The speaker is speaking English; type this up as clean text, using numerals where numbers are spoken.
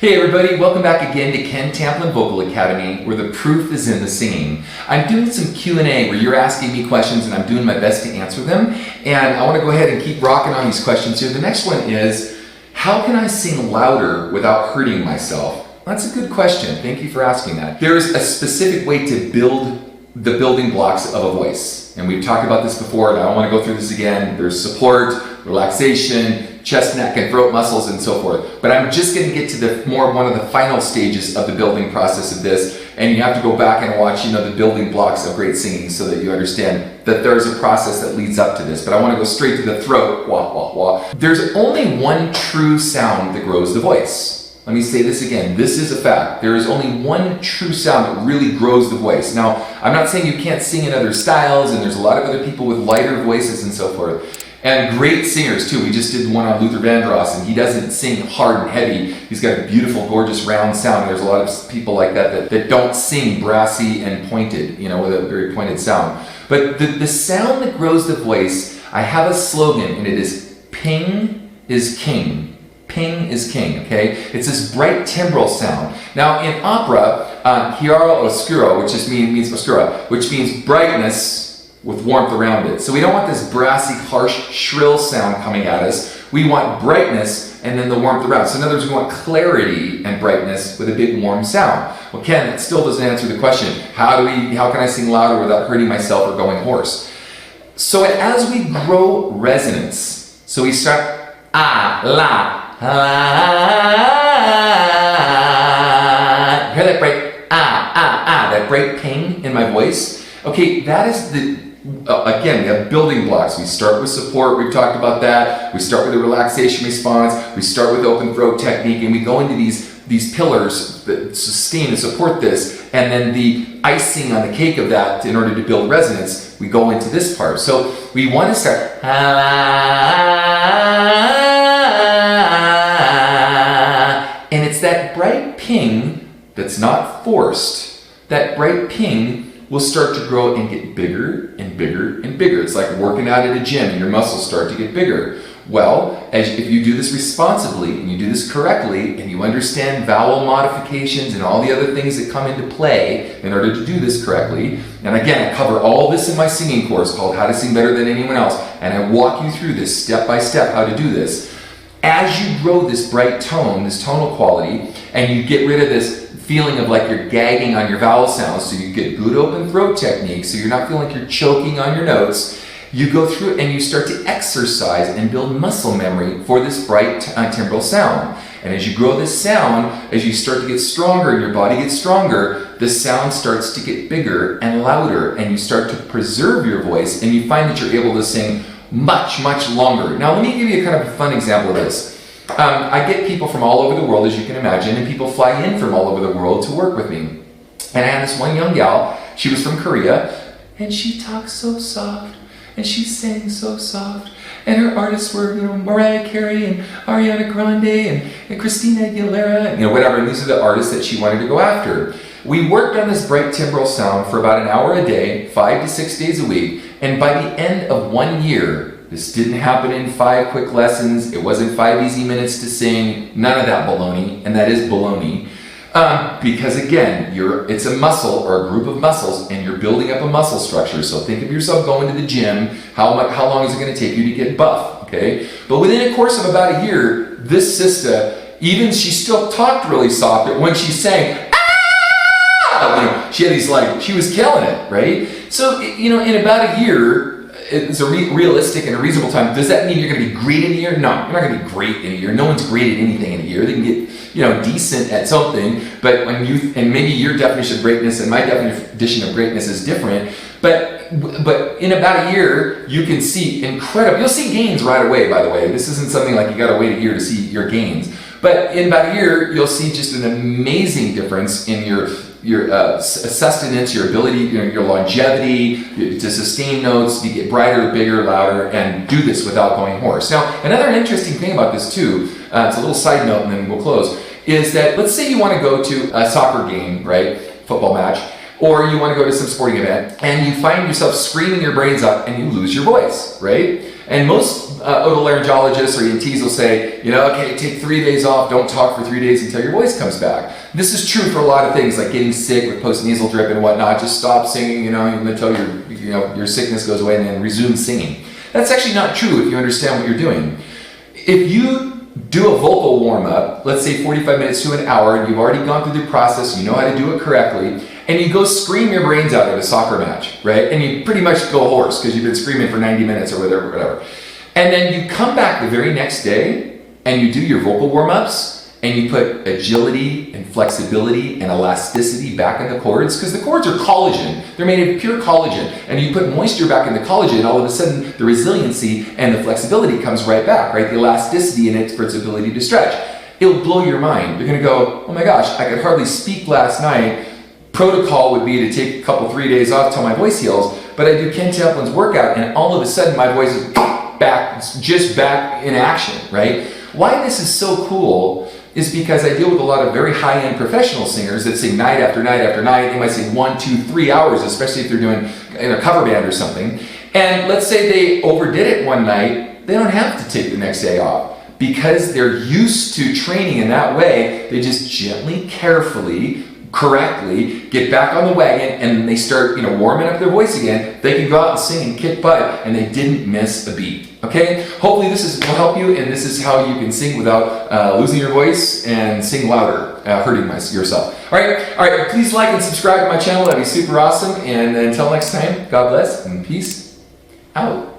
Hey everybody, welcome back again to Ken Tamplin Vocal Academy, where the proof is in the singing. I'm doing some Q&A where you're asking me questions and I'm doing my best to answer them. And I want to go ahead and keep rocking on these questions here. The next one is, how can I sing louder without hurting myself? That's a good question. Thank you for asking that. There's a specific way to build the building blocks of a voice. And we've talked about this before, and I don't want to go through this again. There's support, relaxation, chest, neck, and throat muscles, and so forth. But I'm just going to get to one of the final stages of the building process of this, and you have to go back and watch, the building blocks of great singing so that you understand that there's a process that leads up to this. But I want to go straight to the throat. Wah, wah, wah. There's only one true sound that grows the voice. Let me say this again. This is a fact. There is only one true sound that really grows the voice. Now, I'm not saying you can't sing in other styles, and there's a lot of other people with lighter voices and so forth. And great singers too. We just did one on Luther Vandross, and he doesn't sing hard and heavy. He's got a beautiful, gorgeous, round sound. There's a lot of people like that don't sing brassy and pointed, with a very pointed sound. But the sound that grows the voice, I have a slogan, and it is ping is king. Ping is king, okay? It's this bright timbral sound. Now in opera, chiaro oscuro, which just means oscura, which means brightness with warmth around it. So we don't want this brassy, harsh, shrill sound coming at us. We want brightness and then the warmth around. So in other words, we want clarity and brightness with a big warm sound. Well, Ken, that still doesn't answer the question. How can I sing louder without hurting myself or going hoarse? So as we grow resonance, so we start la. Hear that bright that bright ping in my voice? Okay, that is again, we have building blocks. We start with support, we've talked about that. We start with a relaxation response. We start with open throat technique, and we go into these pillars that sustain and support this. And then the icing on the cake of that, in order to build resonance, we go into this part. So we want to start, and it's that bright ping that's not forced. That bright ping will start to grow and get bigger and bigger and bigger. It's like working out at a gym and your muscles start to get bigger. Well, if you do this responsibly and you do this correctly and you understand vowel modifications and all the other things that come into play in order to do this correctly, and again, I cover all this in my singing course called How to Sing Better Than Anyone Else, and I walk you through this step by step how to do this. As you grow this bright tone, this tonal quality, and you get rid of this feeling of like you're gagging on your vowel sounds, so you get good open throat technique, so you're not feeling like you're choking on your notes, you go through and you start to exercise and build muscle memory for this bright timbral sound. And as you grow this sound, as you start to get stronger and your body gets stronger, the sound starts to get bigger and louder, and you start to preserve your voice, and you find that you're able to sing much, much longer. Now let me give you a kind of a fun example of this. I get people from all over the world, as you can imagine, and people fly in from all over the world to work with me. And I had this one young gal, she was from Korea, and she talked so soft, and she sang so soft, and her artists were, Mariah Carey and Ariana Grande and Christina Aguilera, whatever, and these are the artists that she wanted to go after. We worked on this bright timbral sound for about an hour a day, 5 to 6 days a week, and by the end of 1 year, this didn't happen in 5 quick lessons, it wasn't 5 easy minutes to sing, none of that baloney, and that is baloney. Because again, it's a muscle or a group of muscles, and you're building up a muscle structure. So think of yourself going to the gym. How long is it going to take you to get buff? Okay, but within a course of about a year, this sister, she still talked really soft, but when she sang, she had she was killing it, right? So in about a year, it's a realistic and a reasonable time. Does that mean you're going to be great in a year? No, you're not going to be great in a year. No one's great at anything in a year. They can get, decent at something, but and maybe your definition of greatness and my definition of greatness is different, but in about a year, you can see you'll see gains right away, by the way. This isn't something like you got to wait a year to see your gains. But in about a year, you'll see just an amazing difference in your sustenance, your ability, your longevity, to sustain notes, you get brighter, bigger, louder, and do this without going hoarse. Now, another interesting thing about this too, it's a little side note and then we'll close, is that let's say you want to go to a soccer game, right, football match, or you want to go to some sporting event, and you find yourself screaming your brains out and you lose your voice, right? And most otolaryngologists or ENTs will say, okay, take 3 days off, don't talk for 3 days until your voice comes back. This is true for a lot of things, like getting sick with postnasal drip and whatnot. Just stop singing, until your sickness goes away and then resume singing. That's actually not true if you understand what you're doing. If you do a vocal warm-up, let's say 45 minutes to an hour, and you've already gone through the process, you know how to do it correctly, and you go scream your brains out at a soccer match, right? And you pretty much go hoarse because you've been screaming for 90 minutes or whatever. And then you come back the very next day and you do your vocal warm-ups and you put agility and flexibility and elasticity back in the cords, because the cords are collagen. They're made of pure collagen. And you put moisture back in the collagen, and all of a sudden the resiliency and the flexibility comes right back, right? The elasticity in it for its ability to stretch. It'll blow your mind. You're gonna go, oh my gosh, I could hardly speak last night. Protocol would be to take a couple, 3 days off till my voice heals, but I do Ken Tamplin's workout and all of a sudden my voice is back, just back in action, right? Why this is so cool is because I deal with a lot of very high-end professional singers that sing night after night after night. They might sing 1, 2, 3 hours, especially if they're doing in a cover band or something. And let's say they overdid it one night, they don't have to take the next day off. Because they're used to training in that way, they just gently, carefully, correctly get back on the wagon and they start warming up their voice again. They can go out and sing and kick butt and they didn't miss a beat. Okay, hopefully this will help you, and this is how you can sing without losing your voice and sing louder, hurting yourself. All right, please like and subscribe to my channel. That'd be super awesome. And until next time, God bless and peace out.